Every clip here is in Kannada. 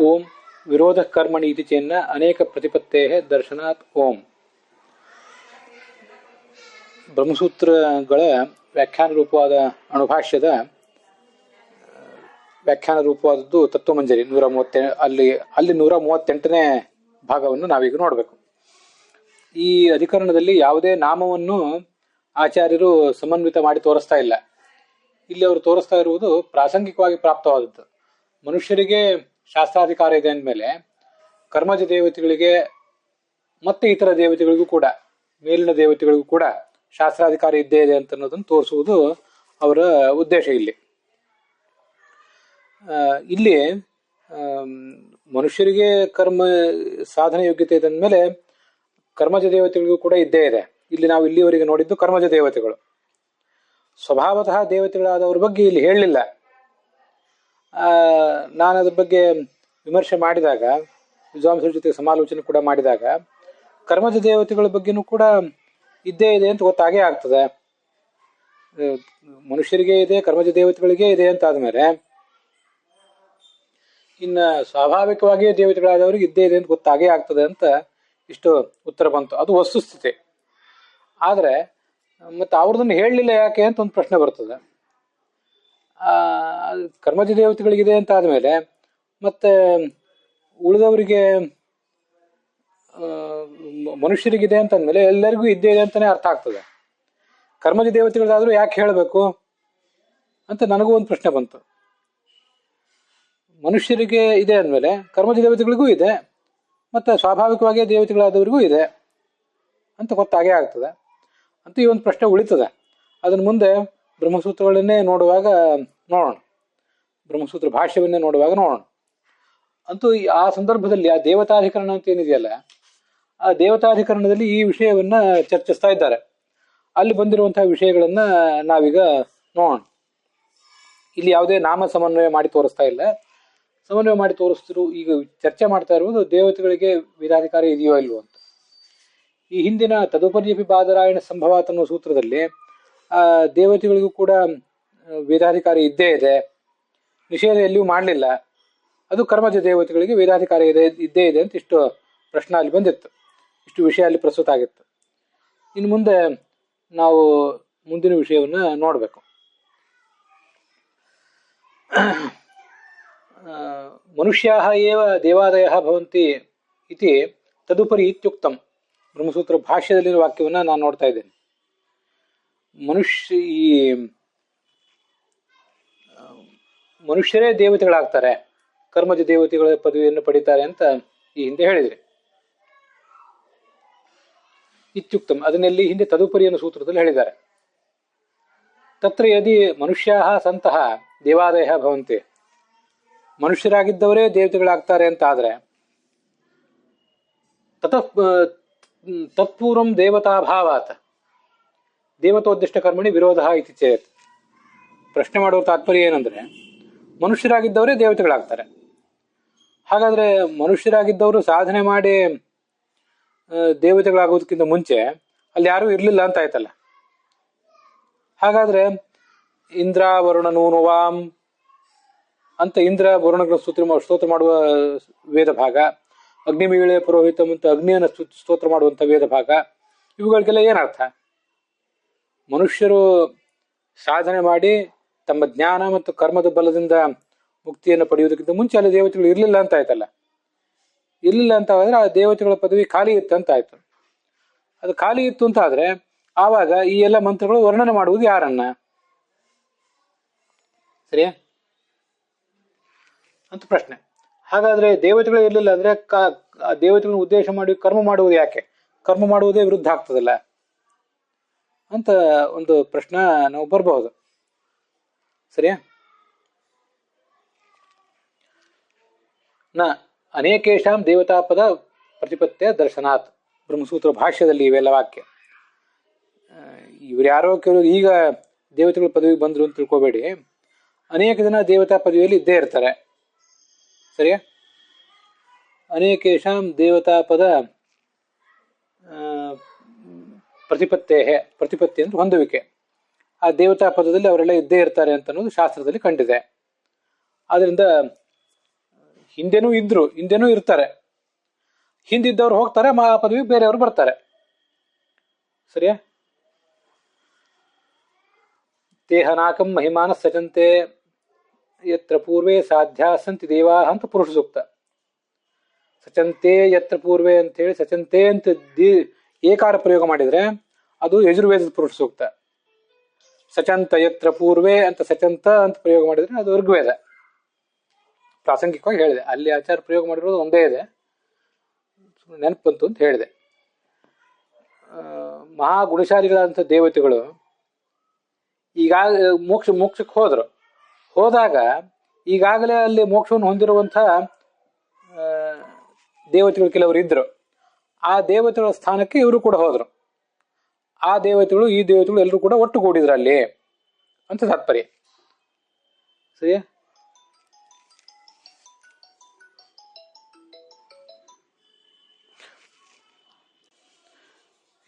ಓಂ ವಿರೋಧ ಕರ್ಮಣಿ ಇತಿ ಚೇನ್ನ ಅನೇಕ ಪ್ರತಿಪತ್ತೇ ದರ್ಶನಾತ್ ಓಂ. ಬ್ರಹ್ಮಸೂತ್ರಗಳ ವ್ಯಾಖ್ಯಾನ ರೂಪವಾದ ಅಣುಭಾಷ್ಯದ ವ್ಯಾಖ್ಯಾನ ರೂಪವಾದದ್ದು ತತ್ವಮಂಜರಿ 138 ಅಲ್ಲಿ 138ನೇ ಭಾಗವನ್ನು ನಾವೀಗ ನೋಡಬೇಕು. ಈ ಅಧಿಕರಣದಲ್ಲಿ ಯಾವುದೇ ನಾಮವನ್ನು ಆಚಾರ್ಯರು ಸಮನ್ವಿತ ಮಾಡಿ ತೋರಿಸ್ತಾ ಇಲ್ಲ. ಇಲ್ಲಿ ಅವರು ತೋರಿಸ್ತಾ ಇರುವುದು ಪ್ರಾಸಂಗಿಕವಾಗಿ ಪ್ರಾಪ್ತವಾದದ್ದು. ಮನುಷ್ಯರಿಗೆ ಶಾಸ್ತ್ರಾಧಿಕಾರ ಇದೆ ಅಂದಮೇಲೆ ಕರ್ಮಜ ದೇವತೆಗಳಿಗೆ ಮತ್ತೆ ಇತರ ದೇವತೆಗಳಿಗೂ ಕೂಡ, ಮೇಲಿನ ದೇವತೆಗಳಿಗೂ ಕೂಡ ಶಾಸ್ತ್ರಾಧಿಕಾರ ಇದ್ದೇ ಇದೆ ಅಂತ ಅನ್ನೋದನ್ನು ತೋರಿಸುವುದು ಅವರ ಉದ್ದೇಶ. ಇಲ್ಲಿ ಮನುಷ್ಯರಿಗೆ ಕರ್ಮ ಸಾಧನೆ ಯೋಗ್ಯತೆ ಇದೆ ಅಂದಮೇಲೆ ಕರ್ಮಜ ದೇವತೆಗಳಿಗೂ ಕೂಡ ಇದ್ದೇ ಇದೆ. ಇಲ್ಲಿ ನಾವು ಇಲ್ಲಿವರೆಗೆ ನೋಡಿದ್ದು ಕರ್ಮಜ ದೇವತೆಗಳು. ಸ್ವಭಾವತಃ ದೇವತೆಗಳಾದವ್ರ ಬಗ್ಗೆ ಇಲ್ಲಿ ಹೇಳಲಿಲ್ಲ. ನಾನು ಅದ್ರ ಬಗ್ಗೆ ವಿಮರ್ಶೆ ಮಾಡಿದಾಗ, ವಿದ್ವಾಂಸರ ಜೊತೆ ಸಮಾಲೋಚನೆ ಕೂಡ ಮಾಡಿದಾಗ, ಕರ್ಮಜ ದೇವತೆಗಳ ಬಗ್ಗೆನೂ ಕೂಡ ಇದ್ದೇ ಇದೆ ಅಂತ ಗೊತ್ತಾಗೇ ಆಗ್ತದೆ. ಮನುಷ್ಯರಿಗೆ ಇದೆ, ಕರ್ಮಜ ದೇವತೆಗಳಿಗೆ ಇದೆ ಅಂತ ಆದ್ಮೇಲೆ ಇನ್ನು ಸ್ವಾಭಾವಿಕವಾಗಿಯೇ ದೇವತೆಗಳಾದವ್ರಿಗೆ ಇದ್ದೇ ಇದೆ ಅಂತ ಗೊತ್ತಾಗೇ ಆಗ್ತದೆ ಅಂತ ಇಷ್ಟು ಉತ್ತರ ಬಂತು. ಅದು ವಸ್ತುಸ್ಥಿತಿ. ಆದರೆ ಮತ್ತೆ ಅವ್ರದನ್ನು ಹೇಳಲಿಲ್ಲ ಯಾಕೆ ಅಂತ ಒಂದು ಪ್ರಶ್ನೆ ಬರ್ತದೆ. ಕರ್ಮಜ ದೇವತೆಗಳಿಗಿದೆ ಅಂತ ಆದ್ಮೇಲೆ ಮತ್ತೆ ಉಳಿದವರಿಗೆ ಮನುಷ್ಯರಿಗಿದೆ ಅಂತಂದ್ಮೇಲೆ ಎಲ್ಲರಿಗೂ ಇದ್ದೇ ಇದೆ ಅಂತಾನೆ ಅರ್ಥ ಆಗ್ತದೆ. ಕರ್ಮಜ ದೇವತೆಗಳಾದ್ರೂ ಯಾಕೆ ಹೇಳಬೇಕು ಅಂತ ನನಗೂ ಒಂದು ಪ್ರಶ್ನೆ ಬಂತು. ಮನುಷ್ಯರಿಗೆ ಇದೆ ಅಂದಮೇಲೆ ಕರ್ಮಜ ದೇವತೆಗಳಿಗೂ ಇದೆ, ಮತ್ತೆ ಸ್ವಾಭಾವಿಕವಾಗಿ ದೇವತೆಗಳಾದವರಿಗೂ ಇದೆ ಅಂತ ಗೊತ್ತಾಗೇ ಆಗ್ತದೆ ಅಂತ ಈ ಒಂದು ಪ್ರಶ್ನೆ ಉಳಿತದೆ. ಅದನ್ನು ಮುಂದೆ ಬ್ರಹ್ಮಸೂತ್ರಗಳನ್ನೇ ನೋಡುವಾಗ ನೋಡೋಣ, ಬ್ರಹ್ಮಸೂತ್ರ ಭಾಷ್ಯವನ್ನೇ ನೋಡುವಾಗ ನೋಡೋಣ. ಅಂತೂ ಆ ಸಂದರ್ಭದಲ್ಲಿ ಆ ದೇವತಾಧಿಕರಣ ಅಂತ ಏನಿದೆಯಲ್ಲ, ಆ ದೇವತಾಧಿಕರಣದಲ್ಲಿ ಈ ವಿಷಯವನ್ನ ಚರ್ಚಿಸ್ತಾ ಇದ್ದಾರೆ. ಅಲ್ಲಿ ಬಂದಿರುವಂತಹ ವಿಷಯಗಳನ್ನ ನಾವೀಗ ನೋಡೋಣ. ಇಲ್ಲಿ ಯಾವುದೇ ನಾಮ ಸಮನ್ವಯ ಮಾಡಿ ತೋರಿಸ್ತಾ ಇಲ್ಲ. ಸಮನ್ವಯ ಮಾಡಿ ತೋರಿಸ್ತಿರು ಈಗ ಚರ್ಚೆ ಮಾಡ್ತಾ ಇರುವುದು ದೇವತೆಗಳಿಗೆ ವೇದಾಧಿಕಾರ ಇದೆಯೋ ಇಲ್ವೋ ಅಂತ. ಈ ಹಿಂದಿನ ತದುಪರ್ಯಪಿ ಬಾದರಾಯಣ ಸಂಭವಾತ್ ಅನ್ನೋ ಸೂತ್ರದಲ್ಲಿ ದೇವತೆಗಳಿಗೂ ಕೂಡ ವೇದಾಧಿಕಾರ ಇದ್ದೇ ಇದೆ, ನಿಷೇಧ ಎಲ್ಲಿಯೂ ಮಾಡಲಿಲ್ಲ. ಅದು ಕರ್ಮಜ ದೇವತೆಗಳಿಗೆ ವೇದಾಧಿಕಾರ ಇದ್ದೇ ಇದೆ ಅಂತ ಇಷ್ಟು ಪ್ರಶ್ನೆ ಅಲ್ಲಿ ಬಂದಿತ್ತು, ಇಷ್ಟು ವಿಷಯ ಅಲ್ಲಿ ಪ್ರಸ್ತುತ ಆಗಿತ್ತು. ಇನ್ನು ಮುಂದೆ ನಾವು ಮುಂದಿನ ವಿಷಯವನ್ನು ನೋಡಬೇಕು. ಮನುಷ್ಯಾಃ ಏವ ದೇವಾದಯಃ ಭವಂತಿ ಇತಿ ತದುಪರಿ ಇತ್ಯುಕ್ತಂ. ಬ್ರಹ್ಮಸೂತ್ರ ಭಾಷ್ಯದಲ್ಲಿರುವ ವಾಕ್ಯವನ್ನು ನಾನು ನೋಡ್ತಾ ಇದ್ದೇನೆ. ಮನುಷ್ಯರೇ ದೇವತೆಗಳಾಗ್ತಾರೆ, ಕರ್ಮಜ ದೇವತೆಗಳ ಪದವಿಯನ್ನು ಪಡಿತಾರೆ ಅಂತ ಈ ಹಿಂದೆ ಹೇಳಿದ್ರಿ. ಇತ್ಯುಕ್ತಂ ಅದನ್ನೆಲ್ಲಿ ಹಿಂದೆ ತದುಪರಿ ಅನ್ನೋ ಸೂತ್ರದಲ್ಲಿ ಹೇಳಿದ್ದಾರೆ. ತತ್ರ ಯದಿ ಮನುಷ್ಯಾಃ ಸಂತಹ ದೇವಾದಯಃ ಭವಂತಿ, ಮನುಷ್ಯರಾಗಿದ್ದವರೇ ದೇವತೆಗಳಾಗ್ತಾರೆ ಅಂತ ಆದ್ರೆ ತತ್ಪೂರ್ವಂ ದೇವತಾಭಾವಾತ್ ದೇವತೋದ್ದಿಷ್ಟ ಕರ್ಮಣಿ ವಿರೋಧ ಇತಿ ಚೇತ್. ಪ್ರಶ್ನೆ ಮಾಡುವ ತಾತ್ಪರ್ಯ ಏನಂದ್ರೆ, ಮನುಷ್ಯರಾಗಿದ್ದವರೇ ದೇವತೆಗಳಾಗ್ತಾರೆ. ಹಾಗಾದ್ರೆ ಮನುಷ್ಯರಾಗಿದ್ದವರು ಸಾಧನೆ ಮಾಡಿ ದೇವತೆಗಳಾಗೋದಕ್ಕಿಂತ ಮುಂಚೆ ಅಲ್ಲಿ ಯಾರೂ ಇರ್ಲಿಲ್ಲ ಅಂತ ಆಯ್ತಲ್ಲ. ಹಾಗಾದ್ರೆ ಇಂದ್ರ ವರುಣನು ವಾಂ ಅಂತ ಇಂದ್ರ ವರುಣಗಳ ಸ್ತೋತ್ರ ಮಾಡುವ ವೇದ ಭಾಗ, ಅಗ್ನಿಮೀಳೆ ಪುರೋಹಿತಂ ಅಂತ ಅಗ್ನಿಯನ್ನು ಸ್ತೋತ್ರ ಮಾಡುವಂಥ ವೇದ ಭಾಗ, ಇವುಗಳಿಗೆಲ್ಲ ಏನರ್ಥ? ಮನುಷ್ಯರು ಸಾಧನೆ ಮಾಡಿ ತಮ್ಮ ಜ್ಞಾನ ಮತ್ತು ಕರ್ಮದ ಬಲದಿಂದ ಮುಕ್ತಿಯನ್ನು ಪಡೆಯುವುದಕ್ಕಿಂತ ಮುಂಚೆ ಅಲ್ಲಿ ದೇವತೆಗಳು ಇರಲಿಲ್ಲ ಅಂತ ಆಯ್ತಲ್ಲ. ಇರಲಿಲ್ಲ ಅಂತ ಆದ್ರೆ ಆ ದೇವತೆಗಳ ಪದವಿ ಖಾಲಿ ಇತ್ತು ಅಂತ ಆಯ್ತು. ಅದು ಖಾಲಿ ಇತ್ತು ಅಂತ ಆದ್ರೆ ಆವಾಗ ಈ ಎಲ್ಲ ಮಂತ್ರಗಳು ವರ್ಣನೆ ಮಾಡುವುದು ಯಾರನ್ನ? ಸರಿಯಾ ಅಂತ ಪ್ರಶ್ನೆ. ಹಾಗಾದ್ರೆ ದೇವತೆಗಳು ಇರಲಿಲ್ಲ ಅಂದ್ರೆ ದೇವತೆಗಳನ್ನ ಉದ್ದೇಶ ಮಾಡಿ ಕರ್ಮ ಮಾಡುವುದು ಯಾಕೆ? ಕರ್ಮ ಮಾಡುವುದೇ ವಿರುದ್ಧ ಆಗ್ತದಲ್ಲ ಅಂತ ಒಂದು ಪ್ರಶ್ನೆ ನಾವು ಬರಬಹುದು. ಸರಿಯಾ? ನ ಅನೇಕೇಶಾಂ ದೇವತಾಪದ ಪ್ರತಿಪತ್ಯ ದರ್ಶನಾತ್. ಬ್ರಹ್ಮಸೂತ್ರ ಭಾಷ್ಯದಲ್ಲಿ ಇವೆಲ್ಲ ವಾಕ್ಯ. ಇವ್ರು ಯಾರೋ ಕೆಲವರು ಈಗ ದೇವತೆಗಳ ಪದವಿಗೆ ಬಂದ್ರು ಅಂತ ತಿಳ್ಕೊಬೇಡಿ. ಅನೇಕ ಜನ ದೇವತಾ ಪದವಿಯಲ್ಲಿ ಇದ್ದೇ ಇರ್ತಾರೆ. ಸರಿಯಾ? ಅನೇಕೇಶಾಂ ದೇವತಾಪದ ಪ್ರತಿಪತ್ತಿ ಅಂದ್ರೆ ಹೊಂದುವಿಕೆ. ಆ ದೇವತಾ ಪದದಲ್ಲಿ ಅವರೆಲ್ಲ ಇದ್ದೇ ಇರ್ತಾರೆ ಅಂತ ಅನ್ನೋದು ಶಾಸ್ತ್ರದಲ್ಲಿ ಕಂಡಿದೆ. ಆದ್ರಿಂದ ಹಿಂದೆನೂ ಇದ್ರು, ಹಿಂದೆನೂ ಇರ್ತಾರೆ. ಹಿಂದಿದ್ದವ್ರು ಹೋಗ್ತಾರೆ, ಮಹಾಪದವಿ ಬೇರೆಯವರು ಬರ್ತಾರೆ. ಸರಿಯಾ? ದೇಹನಾಕಂ ಮಹಿಮಾನ ಸಚಂತೆ ಯತ್ರ ಪೂರ್ವೇ ಸಾಧ್ಯ ಸಂತಿ ದೇವಾ ಅಂತ ಪುರುಷ ಸೂಕ್ತ. ಸಚಂತೆ ಯತ್ರ ಪೂರ್ವೇ ಅಂತ ಹೇಳಿ ಸಚಂತೆ ಅಂತ ಏಕಾರ ಪ್ರಯೋಗ ಮಾಡಿದ್ರೆ ಅದು ಯಜುರ್ವೇದದ ಪುರುಷ ಸೂಕ್ತ. ಸಚಂತ ಯತ್ರ ಪೂರ್ವೇ ಅಂತ ಸಚಂತ ಅಂತ ಪ್ರಯೋಗ ಮಾಡಿದ್ರೆ ಅದು ಋಗ್ವೇದ. ಪ್ರಾಸಂಗಿಕವಾಗಿ ಹೇಳಿದೆ, ಅಲ್ಲಿ ಆಚಾರ ಪ್ರಯೋಗ ಮಾಡಿರೋದು ಒಂದೇ ಇದೆ, ನೆನಪು ಬಂತು ಅಂತ ಹೇಳಿದೆ. ಮಹಾಗುಣಶಾಲಿಗಳಾದಂಥ ದೇವತೆಗಳು ಮೋಕ್ಷಕ್ಕೆ ಹೋದಾಗ ಈಗಾಗಲೇ ಅಲ್ಲಿ ಮೋಕ್ಷವನ್ನು ಹೊಂದಿರುವಂಥ ದೇವತೆಗಳು ಕೆಲವರು ಇದ್ರು. ಆ ದೇವತೆಗಳ ಸ್ಥಾನಕ್ಕೆ ಇವರು ಕೂಡ ಹೋದ್ರು. ಆ ದೇವತೆಗಳು ಈ ದೇವತೆಗಳು ಎಲ್ಲರೂ ಕೂಡ ಒಟ್ಟುಗೂಡಿದ್ರು ಅಲ್ಲಿ ಅಂತ ತಾತ್ಪರ್ಯ. ಸರಿಯಾ?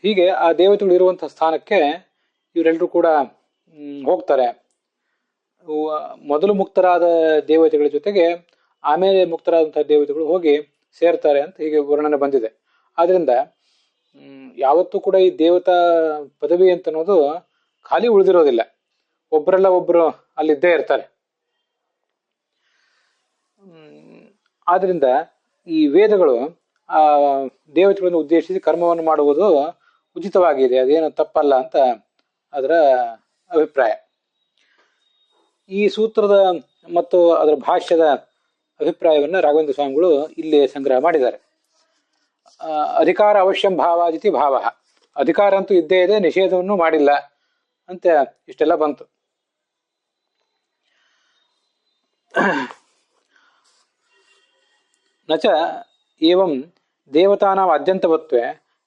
ಹೀಗೆ ಆ ದೇವತೆಗಳು ಇರುವಂತಹ ಸ್ಥಾನಕ್ಕೆ ಇವರೆಲ್ಲರೂ ಕೂಡ ಹೋಗ್ತಾರೆ. ಮೊದಲು ಮುಕ್ತರಾದ ದೇವತೆಗಳ ಜೊತೆಗೆ ಆಮೇಲೆ ಮುಕ್ತರಾದಂತಹ ದೇವತೆಗಳು ಹೋಗಿ ಸೇರ್ತಾರೆ ಅಂತ ಹೀಗೆ ವರ್ಣನೆ ಬಂದಿದೆ. ಆದ್ರಿಂದ ಯಾವತ್ತೂ ಕೂಡ ಈ ದೇವತಾ ಪದವಿ ಅಂತ ಅನ್ನೋದು ಖಾಲಿ ಉಳಿದಿರೋದಿಲ್ಲ. ಒಬ್ಬರೆಲ್ಲ ಒಬ್ರು ಅಲ್ಲಿದ್ದೇ ಇರ್ತಾರೆ. ಆದ್ರಿಂದ ಈ ವೇದಗಳು ಆ ದೇವತೆಗಳನ್ನು ಉದ್ದೇಶಿಸಿ ಕರ್ಮವನ್ನು ಮಾಡುವುದು ಉಚಿತವಾಗಿದೆ, ಅದೇನು ತಪ್ಪಲ್ಲ ಅಂತ ಅದರ ಅಭಿಪ್ರಾಯ. ಈ ಸೂತ್ರದ ಮತ್ತು ಅದರ ಭಾಷ್ಯದ ಅಭಿಪ್ರಾಯವನ್ನು ರಾಘವೇಂದ್ರ ಸ್ವಾಮಿಗಳು ಇಲ್ಲಿ ಸಂಗ್ರಹ ಮಾಡಿದ್ದಾರೆ. ಅಧಿಕಾರ ಅವಶ್ಯಂ ಭಾವಾದಿತಿ ಭಾವ, ಅಧಿಕಾರ ಅಂತೂ ಇದ್ದೇ ಇದೆ, ನಿಷೇಧವನ್ನು ಮಾಡಿಲ್ಲ ಅಂತ ಇಷ್ಟೆಲ್ಲ ಬಂತು. ನಚ ಏವಂ ದೇವತಾನಾಂ ಅದ್ಯಂತವತ್ವೇ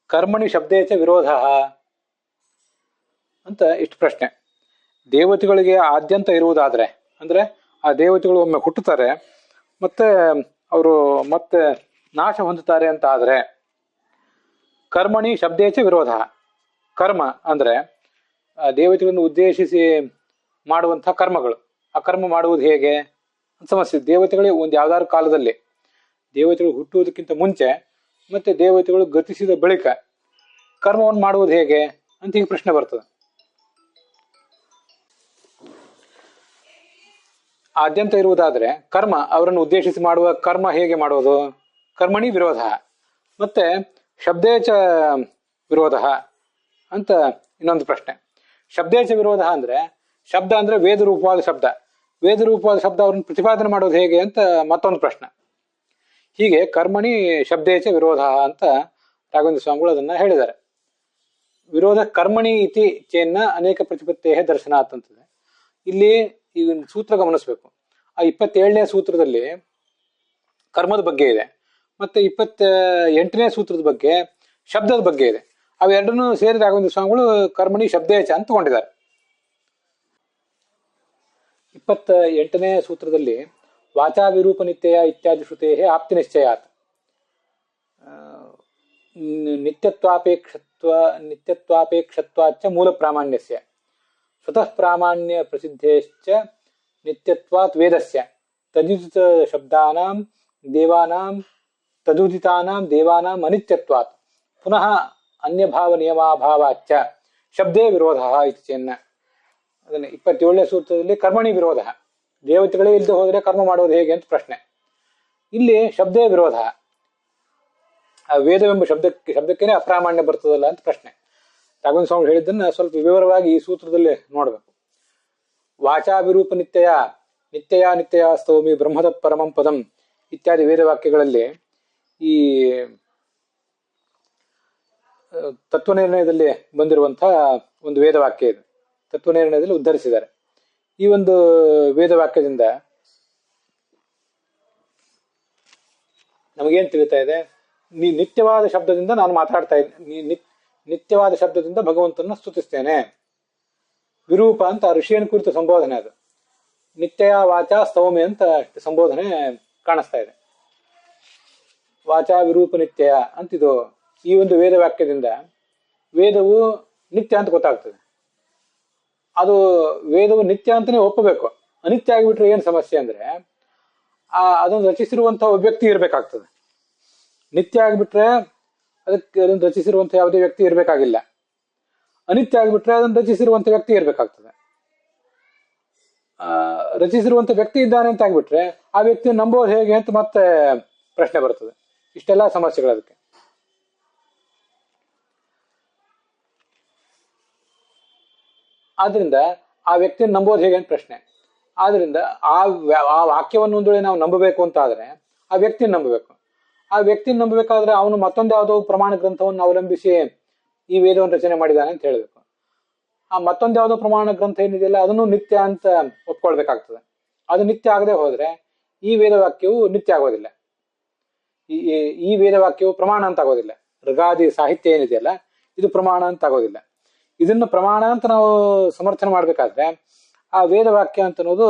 ಕರ್ಮಣಿ ಶಬ್ದೇಚ ವಿರೋಧ ಅಂತ ಇಷ್ಟು ಪ್ರಶ್ನೆ. ದೇವತೆಗಳಿಗೆ ಆದ್ಯಂತ ಇರುವುದಾದ್ರೆ, ಅಂದ್ರೆ ಆ ದೇವತೆಗಳು ಒಮ್ಮೆ ಹುಟ್ಟುತ್ತಾರೆ ಮತ್ತೆ ಅವರು ಮತ್ತೆ ನಾಶ ಹೊಂದುತ್ತಾರೆ ಅಂತ ಆದ್ರೆ, ಕರ್ಮಣಿ ಶಬ್ದೇಚ ವಿರೋಧ, ಕರ್ಮ ಅಂದ್ರೆ ಆ ದೇವತೆಗಳನ್ನು ಉದ್ದೇಶಿಸಿ ಮಾಡುವಂತಹ ಕರ್ಮಗಳು, ಆ ಕರ್ಮ ಮಾಡುವುದು ಹೇಗೆ ಅಂತ ಸಮಸ್ಯೆ. ದೇವತೆಗಳೇ ಒಂದು ಯಾವ್ದಾದ್ರು ಕಾಲದಲ್ಲಿ, ದೇವತೆಗಳು ಹುಟ್ಟುವುದಕ್ಕಿಂತ ಮುಂಚೆ ಮತ್ತೆ ದೇವತೆಗಳು ಗತಿಸಿದ ಬಳಿಕ ಕರ್ಮವನ್ನು ಮಾಡುವುದು ಹೇಗೆ ಅಂತ ಈಗ ಪ್ರಶ್ನೆ ಬರ್ತದೆ. ಆದ್ಯಂತ ಇರುವುದಾದ್ರೆ ಕರ್ಮ, ಅವರನ್ನು ಉದ್ದೇಶಿಸಿ ಮಾಡುವ ಕರ್ಮ ಹೇಗೆ ಮಾಡೋದು? ಕರ್ಮಣಿ ವಿರೋಧ. ಮತ್ತೆ ಶಬ್ದೇಚ ವಿರೋಧ ಅಂತ ಇನ್ನೊಂದು ಪ್ರಶ್ನೆ. ಶಬ್ದೇಚ ವಿರೋಧ ಅಂದ್ರೆ ಶಬ್ದ ಅಂದ್ರೆ ವೇದ ರೂಪವಾದ ಶಬ್ದ, ವೇದ ರೂಪವಾದ ಶಬ್ದ ಅವ್ರನ್ನ ಪ್ರತಿಪಾದನೆ ಮಾಡೋದು ಹೇಗೆ ಅಂತ ಮತ್ತೊಂದು ಪ್ರಶ್ನೆ. ಹೀಗೆ ಕರ್ಮಣಿ ಶಬ್ದೇಚ ವಿರೋಧ ಅಂತ ರಾಘವೇಂದ್ರ ಸ್ವಾಮಿಗಳು ಅದನ್ನ ಹೇಳಿದ್ದಾರೆ. ವಿರೋಧ ಕರ್ಮಣಿ ಇತಿ ಚೇನ್ನ ಅನೇಕ ಪ್ರತಿಪತ್ತೇ ದರ್ಶನಾತ್ ಅಂತದೆ. ಇಲ್ಲಿ ಈ ಸೂತ್ರ ಗಮನಿಸ್ಬೇಕು. ಆ 27ನೇ ಸೂತ್ರದಲ್ಲಿ ಕರ್ಮದ ಬಗ್ಗೆ ಇದೆ, ಮತ್ತೆ 28ನೇ ಸೂತ್ರದ ಬಗ್ಗೆ ಶಬ್ದದ ಬಗ್ಗೆ ಇದೆ. ಅವೆರಡನ್ನೂ ಸೇರಿ ರಾಘವೇಂದ್ರ ಸ್ವಾಮಿಗಳು ಕರ್ಮಣಿ ಶಬ್ದೇಚ ಅಂತ ತಗೊಂಡಿದ್ದಾರೆ. 28ನೇ ಸೂತ್ರದಲ್ಲಿ ವಾಚಾ ವಿರೂಪ ನಿತ್ಯ ಇತ್ಯಾದಿ ಶ್ರುತೇ ಆಪ್ತಿ ನಿಶ್ಚಯಾತ್ ನಿತ್ಯತ್ವಾಪೇಕ್ಷತ್ವಾಚ್ಚ ಮೂಲ ಪ್ರಾಮಾಣ್ಯಸ್ಯ ಸ್ವತಃ ಪ್ರಾಮಾಣ್ಯ ಪ್ರಸಿದ್ಧೇಶ್ಚ ನಿತ್ಯತ್ವಾತ್ ವೇದಸ್ಯ ತದುದಿತ ಶಬ್ದಾನಾಂ ದೇವಾನಾಂ ತದುದಿತಾನಾಂ ದೇವಾನಾಂ ಅನಿತ್ಯತ್ವಾತ್ ಪುನಃ ಅನ್ಯಭಾವ ನಿಯಮಾಭಾವಾಚ್ಚ ಶಬ್ದೇ ವಿರೋಧ ಇತಿ ಚೆನ್ನ. ಅದನ್ನ 27ನೇ ಸೂತ್ರದಲ್ಲಿ ಕರ್ಮಣಿ ವಿರೋಧ, ದೇವತೆಗಳೇ ಇಲ್ಲದೆ ಹೋದರೆ ಕರ್ಮ ಮಾಡೋದು ಹೇಗೆ ಅಂತ ಪ್ರಶ್ನೆ. ಇಲ್ಲಿ ಶಬ್ದೇ ವಿರೋಧ, ಆ ವೇದವೆಂಬ ಶಬ್ದಕ್ಕೇನೆ ಅಪ್ರಾಮಾಣ್ಯ ಬರ್ತದಲ್ಲ ಅಂತ ಪ್ರಶ್ನೆ. ರಾಘವೇಂದ್ರ ಸ್ವಾಮಿ ಹೇಳಿದ್ದನ್ನ ಸ್ವಲ್ಪ ವಿವರವಾಗಿ ಈ ಸೂತ್ರದಲ್ಲಿ ನೋಡ್ಬೇಕು. ವಾಚಾ ವಿರೂಪ ನಿತ್ಯಯ ಸ್ತೌಮಿ ಬ್ರಹ್ಮದತ್ ಪರಮಂ ಪದಂ ಇತ್ಯಾದಿ ವೇದವಾಕ್ಯಗಳಲ್ಲಿ ಈ ತತ್ವನಿರ್ಣಯದಲ್ಲಿ ಬಂದಿರುವಂತಹ ಒಂದು ವೇದವಾಕ್ಯ ಇದು. ತತ್ವನಿರ್ಣಯದಲ್ಲಿ ಉದ್ಧರಿಸಿದ್ದಾರೆ. ಈ ಒಂದು ವೇದವಾಕ್ಯದಿಂದ ನಮಗೇನ್ ತಿಳಿತಾ ಇದೆ? ನಿತ್ಯವಾದ ಶಬ್ದದಿಂದ ನಾನು ಮಾತಾಡ್ತಾ ಇದ್ದೀನಿ, ನಿತ್ಯವಾದ ಶಬ್ದದಿಂದ ಭಗವಂತನ ಸ್ತುತಿಸ್ತೇನೆ. ವಿರೂಪ ಅಂತ ಋಷಿಯನ್ನು ಕುರಿತು ಸಂಬೋಧನೆ, ಅದು ನಿತ್ಯ ವಾಚಾ ಸ್ತೌಮಿ ಅಂತ ಸಂಬೋಧನೆ ಕಾಣಿಸ್ತಾ ಇದೆ. ವಾಚಾ ವಿರೂಪ ನಿತ್ಯ ಅಂತಿದು. ಈ ಒಂದು ವೇದ ವಾಕ್ಯದಿಂದ ವೇದವು ನಿತ್ಯ ಅಂತ ಗೊತ್ತಾಗ್ತದೆ. ಅದು ವೇದವು ನಿತ್ಯ ಅಂತಾನೆ ಒಪ್ಪಬೇಕು. ಅನಿತ್ಯ ಆಗಿಬಿಟ್ರೆ ಏನ್ ಸಮಸ್ಯೆ ಅಂದ್ರೆ, ಅದನ್ನು ರಚಿಸಿರುವಂತಹ ಒಬ್ಬ ವ್ಯಕ್ತಿ ಇರಬೇಕಾಗ್ತದೆ. ನಿತ್ಯ ಆಗಿಬಿಟ್ರೆ ಅದಕ್ಕೆ ಅದನ್ನು ರಚಿಸಿರುವಂತಹ ಯಾವುದೇ ವ್ಯಕ್ತಿ ಇರಬೇಕಾಗಿಲ್ಲ. ಅನಿತ್ಯ ಆಗಿಬಿಟ್ರೆ ಅದನ್ನು ರಚಿಸಿರುವಂತ ವ್ಯಕ್ತಿ ಇರಬೇಕಾಗ್ತದೆ. ರಚಿಸಿರುವಂತ ವ್ಯಕ್ತಿ ಇದ್ದಾನೆ ಅಂತ ಆಗ್ಬಿಟ್ರೆ ಆ ವ್ಯಕ್ತಿಯನ್ನು ನಂಬೋದು ಹೇಗೆ ಅಂತ ಮತ್ತೆ ಪ್ರಶ್ನೆ ಬರ್ತದೆ. ಇಷ್ಟೆಲ್ಲ ಸಮಸ್ಯೆಗಳು ಅದಕ್ಕೆ. ಆದ್ರಿಂದ ಆ ವ್ಯಕ್ತಿಯನ್ನು ನಂಬೋದು ಹೇಗೆ ಅಂತ ಪ್ರಶ್ನೆ. ಆದ್ರಿಂದ ಆ ವಾಕ್ಯವನ್ನು ಒಂದು ವೇಳೆ ನಾವು ನಂಬಬೇಕು ಅಂತ ಆದ್ರೆ ಆ ವ್ಯಕ್ತಿಯನ್ನು ನಂಬಬೇಕು. ಆ ವ್ಯಕ್ತಿನ ನಂಬಬೇಕಾದ್ರೆ ಅವನು ಮತ್ತೊಂದು ಯಾವುದೋ ಪ್ರಮಾಣ ಗ್ರಂಥವನ್ನು ಅವಲಂಬಿಸಿ ಈ ವೇದವನ್ನು ರಚನೆ ಮಾಡಿದ್ದಾನೆ ಅಂತ ಹೇಳಬೇಕು. ಆ ಮತ್ತೊಂದು ಯಾವುದೋ ಪ್ರಮಾಣ ಗ್ರಂಥ ಏನಿದೆಯಲ್ಲ ಅದನ್ನು ನಿತ್ಯ ಅಂತ ಒಪ್ಕೊಳ್ಬೇಕಾಗ್ತದೆ. ಅದು ನಿತ್ಯ ಆಗದೆ ಹೋದ್ರೆ ಈ ವೇದವಾಕ್ಯವು ನಿತ್ಯ ಆಗೋದಿಲ್ಲ. ಈ ವೇದವಾಕ್ಯವು ಪ್ರಮಾಣ ಅಂತ ಆಗೋದಿಲ್ಲ. ಋಗಾದಿ ಸಾಹಿತ್ಯ ಏನಿದೆಯಲ್ಲ ಇದು ಪ್ರಮಾಣ ಅಂತ ಆಗೋದಿಲ್ಲ. ಇದನ್ನ ಪ್ರಮಾಣ ಅಂತ ನಾವು ಸಮರ್ಥನೆ ಮಾಡ್ಬೇಕಾದ್ರೆ ಆ ವೇದವಾಕ್ಯ ಅಂತ ಅನ್ನೋದು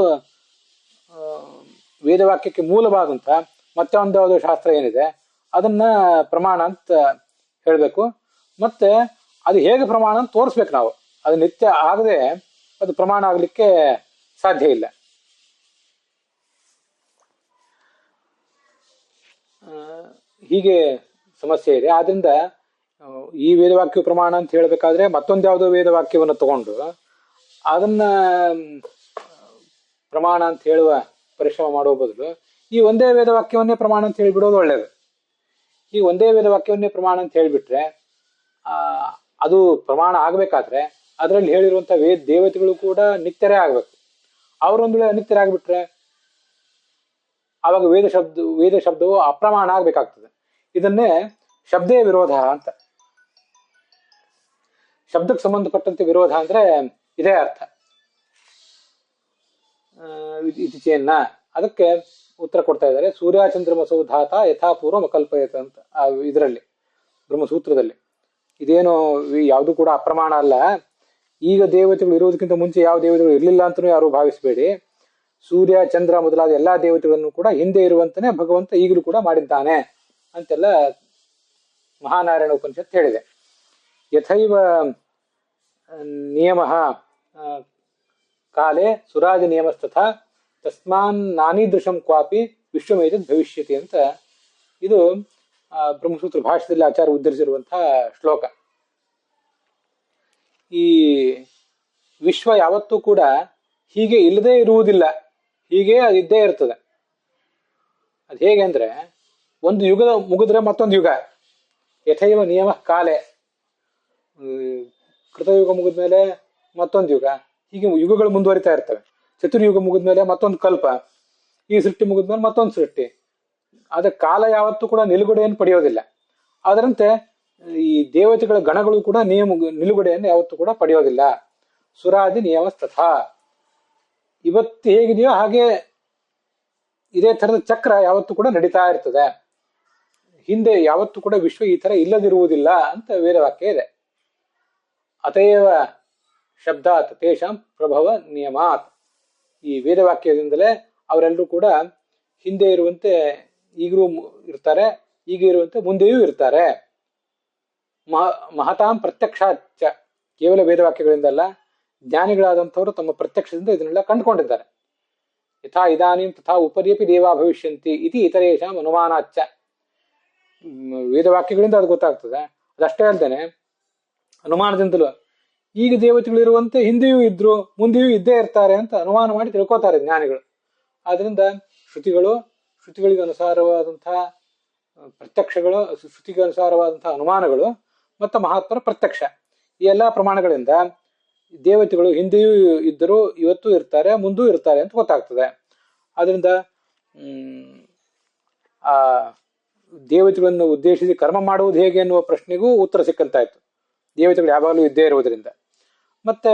ವೇದವಾಕ್ಯಕ್ಕೆ ಮೂಲವಾದಂತ ಮತ್ತೆ ಒಂದು ಯಾವುದೋ ಶಾಸ್ತ್ರ ಏನಿದೆ ಅದನ್ನ ಪ್ರಮಾಣ ಅಂತ ಹೇಳ್ಬೇಕು. ಮತ್ತೆ ಅದು ಹೇಗೆ ಪ್ರಮಾಣ ಅಂತ ತೋರಿಸ್ಬೇಕು ನಾವು. ಅದು ನಿತ್ಯ ಆಗದೆ ಅದು ಪ್ರಮಾಣ ಆಗ್ಲಿಕ್ಕೆ ಸಾಧ್ಯ ಇಲ್ಲ. ಹೀಗೆ ಸಮಸ್ಯೆ ಇದೆ. ಆದ್ರಿಂದ ಈ ವೇದವಾಕ್ಯ ಪ್ರಮಾಣ ಅಂತ ಹೇಳ್ಬೇಕಾದ್ರೆ ಮತ್ತೊಂದು ಯಾವುದೋ ವೇದವಾಕ್ಯವನ್ನು ತಗೊಂಡು ಅದನ್ನ ಪ್ರಮಾಣ ಅಂತ ಹೇಳುವ ಪರಿಶ್ರಮ ಮಾಡುವ ಬದಲು ಈ ಒಂದೇ ವೇದವಾಕ್ಯವನ್ನೇ ಪ್ರಮಾಣ ಅಂತ ಹೇಳಿಬಿಡೋದು ಒಳ್ಳೇದು. ಈ ಒಂದೇ ವೇದವಾಕ್ಯವನ್ನೇ ಪ್ರಮಾಣ ಅಂತ ಹೇಳಿಬಿಟ್ರೆ ಅದು ಪ್ರಮಾಣ ಆಗ್ಬೇಕಾದ್ರೆ ಅದರಲ್ಲಿ ಹೇಳಿರುವಂತ ದೇವತೆಗಳು ಕೂಡ ನಿತ್ಯರೇ ಆಗ್ಬೇಕು. ಅವರೊಂದು ವೇಳೆ ಅನಿತ್ಯರಾಗ್ಬಿಟ್ರೆ ಆವಾಗ ವೇದ ಶಬ್ದವು ಅಪ್ರಮಾಣ ಆಗ್ಬೇಕಾಗ್ತದೆ. ಇದನ್ನೇ ಶಬ್ದೇ ವಿರೋಧ ಅಂತ. ಶಬ್ದಕ್ಕೆ ಸಂಬಂಧಪಟ್ಟಂತೆ ವಿರೋಧ ಅಂದ್ರೆ ಇದೇ ಅರ್ಥ. ಇತಿಚೇನ್ನ ಅದಕ್ಕೆ ಉತ್ತರ ಕೊಡ್ತಾ ಇದ್ದಾರೆ. ಸೂರ್ಯಚಂದ್ರಮಸೌಧಾತ ಯಥಾಪೂರ್ವ ಅಕಲ್ಪಯತ ಅಂತ ಇದರಲ್ಲಿ ಬ್ರಹ್ಮಸೂತ್ರದಲ್ಲಿ. ಇದೇನು ಯಾವುದು ಕೂಡ ಅಪ್ರಮಾಣ ಅಲ್ಲ. ಈಗ ದೇವತೆಗಳು ಇರುವುದಕ್ಕಿಂತ ಮುಂಚೆ ಯಾವ ದೇವತೆಗಳು ಇರಲಿಲ್ಲ ಅಂತಲೂ ಯಾರು ಭಾವಿಸಬೇಡಿ. ಸೂರ್ಯ ಚಂದ್ರ ಮೊದಲಾದ ಎಲ್ಲಾ ದೇವತೆಗಳನ್ನು ಕೂಡ ಹಿಂದೆ ಇರುವಂತಾನೆ ಭಗವಂತ ಈಗಲೂ ಕೂಡ ಮಾಡಿದ್ದಾನೆ ಅಂತೆಲ್ಲ ಮಹಾನಾರಾಯಣ ಉಪನಿಷತ್ ಹೇಳಿದೆ. ಯಥೈವ ನಿಯಮ ಕಾಲೇ ಸುರಾಜ ನಿಯಮಸ್ತಥಾ ತಸ್ಮಾನ್ ನಾನೀದೃಶಂ ಕ್ವಾಪಿ ವಿಶ್ವಮೇತದ್ ಭವಿಷ್ಯತಿ ಅಂತ ಇದು ಬ್ರಹ್ಮಸೂತ್ರ ಭಾಷೆಯಲ್ಲಿ ಆಚಾರ್ಯ ಉದ್ಧರಿಸಿರುವಂತಹ ಶ್ಲೋಕ. ಈ ವಿಶ್ವ ಯಾವತ್ತೂ ಕೂಡ ಹೀಗೆ ಇಲ್ಲದೆ ಇರುವುದಿಲ್ಲ, ಹೀಗೆ ಅದಿದ್ದೇ ಇರ್ತದೆ. ಅದು ಹೇಗೆ ಅಂದ್ರೆ ಒಂದು ಯುಗ ಮುಗಿದ್ರೆ ಮತ್ತೊಂದು ಯುಗ. ಯಥೈವ ನಿಯಮ ಕಾಲೇ, ಕೃತಯುಗ ಮುಗಿದ್ಮೇಲೆ ಮತ್ತೊಂದು ಯುಗ, ಹೀಗೆ ಯುಗಗಳು ಮುಂದುವರಿತಾ ಇರ್ತವೆ. ಚತುರ್ಯುಗ ಮುಗಿದ್ಮೇಲೆ ಮತ್ತೊಂದು ಕಲ್ಪ, ಈ ಸೃಷ್ಟಿ ಮುಗಿದ್ಮೇಲೆ ಮತ್ತೊಂದು ಸೃಷ್ಟಿ. ಆದ ಕಾಲ ಯಾವತ್ತೂ ಕೂಡ ನಿಲುಗಡೆಯನ್ನು ಪಡೆಯೋದಿಲ್ಲ. ಅದರಂತೆ ಈ ದೇವತೆಗಳ ಗಣಗಳು ಕೂಡ ನಿಲುಗಡೆಯನ್ನು ಯಾವತ್ತೂ ಕೂಡ ಪಡೆಯೋದಿಲ್ಲ. ಸುರಾದಿ ನಿಯಮಸ್ತಥಾ, ಇವತ್ತು ಹೇಗಿದೆಯೋ ಹಾಗೆ ಇದೇ ತರದ ಚಕ್ರ ಯಾವತ್ತೂ ಕೂಡ ನಡೀತಾ ಇರ್ತದೆ. ಹಿಂದೆ ಯಾವತ್ತೂ ಕೂಡ ವಿಶ್ವ ಈ ತರ ಇಲ್ಲದಿರುವುದಿಲ್ಲ ಅಂತ ವೇದವಾಕ್ಯ ಇದೆ. ಅತಯವ ಶಬ್ದಾತ್ ತೇಷಾಂ ಪ್ರಭವ ನಿಯಮಾತ್. ಈ ವೇದವಾಕ್ಯದಿಂದಲೇ ಅವರೆಲ್ಲರೂ ಕೂಡ ಹಿಂದೆ ಇರುವಂತೆ ಈಗಲೂ ಇರ್ತಾರೆ, ಈಗ ಇರುವಂತೆ ಮುಂದೆಯೂ ಇರ್ತಾರೆ. ಮಹತಾಂ ಪ್ರತ್ಯಕ್ಷಾಚ, ಕೇವಲ ವೇದವಾಕ್ಯಗಳಿಂದಲ್ಲ, ಜ್ಞಾನಿಗಳಾದಂಥವರು ತಮ್ಮ ಪ್ರತ್ಯಕ್ಷದಿಂದ ಇದನ್ನೆಲ್ಲ ಕಂಡುಕೊಂಡಿದ್ದಾರೆ. ಯಥಾ ಇದಾನೀಂ ತಥಾ ಉಪರ್ಯಪಿ ದೇವಾ ಭವಿಷ್ಯಂತಿ ಇತಿ ಇತರೇಷಾಂ ಅನುಮಾನಾಚ್ಚ. ವೇದವಾಕ್ಯಗಳಿಂದ ಅದು ಗೊತ್ತಾಗ್ತದೆ. ಅದಷ್ಟೇ ಅಲ್ದೇನೆ ಅನುಮಾನದಿಂದಲೂ ಈಗ ದೇವತೆಗಳಿರುವಂತೆ ಹಿಂದೆಯೂ ಇದ್ರು ಮುಂದೆಯೂ ಇದ್ದೇ ಇರ್ತಾರೆ ಅಂತ ಅನುಮಾನ ಮಾಡಿ ತಿಳ್ಕೊತಾರೆ ಜ್ಞಾನಿಗಳು. ಆದ್ರಿಂದ ಶ್ರುತಿಗಳಿಗೆ ಅನುಸಾರವಾದಂತಹ ಪ್ರತ್ಯಕ್ಷಗಳು, ಶ್ರುತಿಗೆ ಅನುಸಾರವಾದಂತಹ ಅನುಮಾನಗಳು ಮತ್ತು ಮಹಾತ್ಮರ ಪ್ರತ್ಯಕ್ಷ, ಈ ಎಲ್ಲಾ ಪ್ರಮಾಣಗಳಿಂದ ದೇವತೆಗಳು ಹಿಂದೆಯೂ ಇದ್ದರೂ ಇವತ್ತು ಇರ್ತಾರೆ, ಮುಂದೂ ಇರ್ತಾರೆ ಅಂತ ಗೊತ್ತಾಗ್ತದೆ. ಆದ್ರಿಂದ ಆ ದೇವತೆಗಳನ್ನು ಉದ್ದೇಶಿಸಿ ಕರ್ಮ ಮಾಡುವುದು ಹೇಗೆ ಎನ್ನುವ ಪ್ರಶ್ನೆಗೂ ಉತ್ತರ ಸಿಕ್ಕಂತಾಯ್ತು. ದೇವತೆಗಳು ಯಾವಾಗಲೂ ಇದ್ದೇ ಇರುವುದರಿಂದ. ಮತ್ತೆ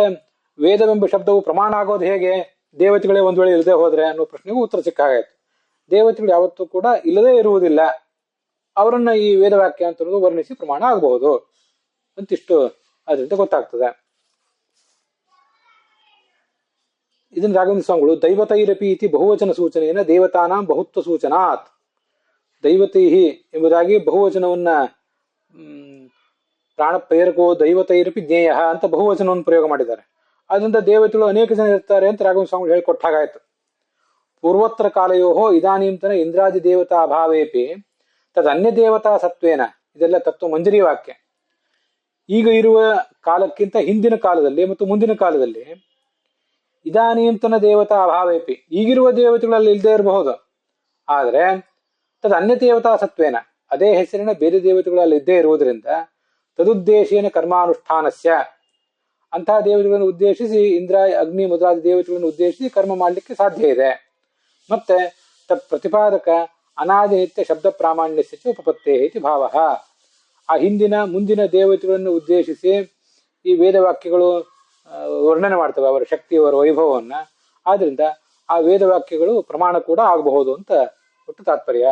ವೇದವೆಂಬ ಶಬ್ದವು ಪ್ರಮಾಣ ಆಗೋದು ಹೇಗೆ, ದೇವತೆಗಳೇ ಒಂದ್ ವೇಳೆ ಇಲ್ಲದೆ ಹೋದ್ರೆ ಅನ್ನೋ ಪ್ರಶ್ನೆಗೂ ಉತ್ತರ ಸಿಕ್ಕ ಹಾಗಾಯ್ತು. ದೇವತೆಗಳು ಯಾವತ್ತೂ ಕೂಡ ಇಲ್ಲದೇ ಇರುವುದಿಲ್ಲ, ಅವರನ್ನ ಈ ವೇದವಾಕ್ಯ ಅಂತ ವರ್ಣಿಸಿ ಪ್ರಮಾಣ ಆಗಬಹುದು ಅಂತಿಷ್ಟು ಅದರಿಂದ ಗೊತ್ತಾಗ್ತದೆ. ಇದನ್ನ ರಾಘವೇಂದ್ರ ಸ್ವಾಮಿಗಳು ದೈವತೈರಪಿ ಇತಿ ಬಹುವಚನ ಸೂಚನೆಯನ್ನ ದೇವತಾನಾಂ ಬಹುತ್ವ ಸೂಚನಾತ್. ದೈವತೈಹಿ ಎಂಬುದಾಗಿ ಬಹುವಚನವನ್ನ ಪ್ರಾಣ ಪ್ರೇರಕೋ ದೈವತೈರಪಿ ಜ್ಞೇಯ ಅಂತ ಬಹುವಚನವನ್ನು ಪ್ರಯೋಗ ಮಾಡಿದ್ದಾರೆ. ಅದರಿಂದ ದೇವತೆಗಳು ಅನೇಕ ಜನ ಇರ್ತಾರೆ ಅಂತ ರಾಘವೇಂದ್ರ ಸ್ವಾಮಿಗಳು ಹೇಳಿಕೊಟ್ಟಾಗಾಯ್ತು. ಪೂರ್ವೋತ್ತರ ಕಾಲಯೋ ಇದಾನೀಂತನ ಇಂದ್ರಾದಿ ದೇವತಾ ಅಭಾವೇಪಿ ತದನ್ಯ ದೇವತಾ ಸತ್ವೇನ. ಇದೆಲ್ಲ ತತ್ವ ಮಂಜರಿ ವಾಕ್ಯ. ಈಗ ಇರುವ ಕಾಲಕ್ಕಿಂತ ಹಿಂದಿನ ಕಾಲದಲ್ಲಿ ಮತ್ತು ಮುಂದಿನ ಕಾಲದಲ್ಲಿ ಇದಾನೀಂತನ ದೇವತಾ ಅಭಾವೇಪಿ, ಈಗಿರುವ ದೇವತೆಗಳಲ್ಲಿ ಇಲ್ಲದೆ ಇರಬಹುದು, ಆದರೆ ತದ ಅನ್ಯ ದೇವತಾ ಸತ್ವೇನ, ಅದೇ ಹೆಸರಿನ ಬೇರೆ ದೇವತೆಗಳಲ್ಲಿ ಇದ್ದೇ ಇರುವುದರಿಂದ ತದುದ್ದೇಶೇನ ಕರ್ಮಾನುಷ್ಠಾನಸ್ಯ, ಅಂತಹ ದೇವತೆಗಳನ್ನು ಉದ್ದೇಶಿಸಿ ಇಂದ್ರ ಅಗ್ನಿ ಮೊದಲಾದ ದೇವತೆಗಳನ್ನು ಉದ್ದೇಶಿಸಿ ಕರ್ಮ ಮಾಡಲಿಕ್ಕೆ ಸಾಧ್ಯ ಇದೆ. ಮತ್ತೆ ತತ್ ಪ್ರತಿಪಾದಕ ಅನಾದಿ ನಿತ್ಯ ಶಬ್ದ ಪ್ರಾಮಾಣ್ಯಸ್ಯ ಉಪಪತ್ತೇ ಇತಿ ಭಾವ. ಆ ಹಿಂದಿನ ಮುಂದಿನ ದೇವತೆಗಳನ್ನು ಉದ್ದೇಶಿಸಿ ಈ ವೇದವಾಕ್ಯಗಳು ವರ್ಣನೆ ಮಾಡ್ತವೆ ಅವರ ಶಕ್ತಿ, ಅವರ ವೈಭವವನ್ನ. ಆದ್ರಿಂದ ಆ ವೇದವಾಕ್ಯಗಳು ಪ್ರಮಾಣ ಕೂಡ ಆಗಬಹುದು ಅಂತ ಒಟ್ಟು ತಾತ್ಪರ್ಯ.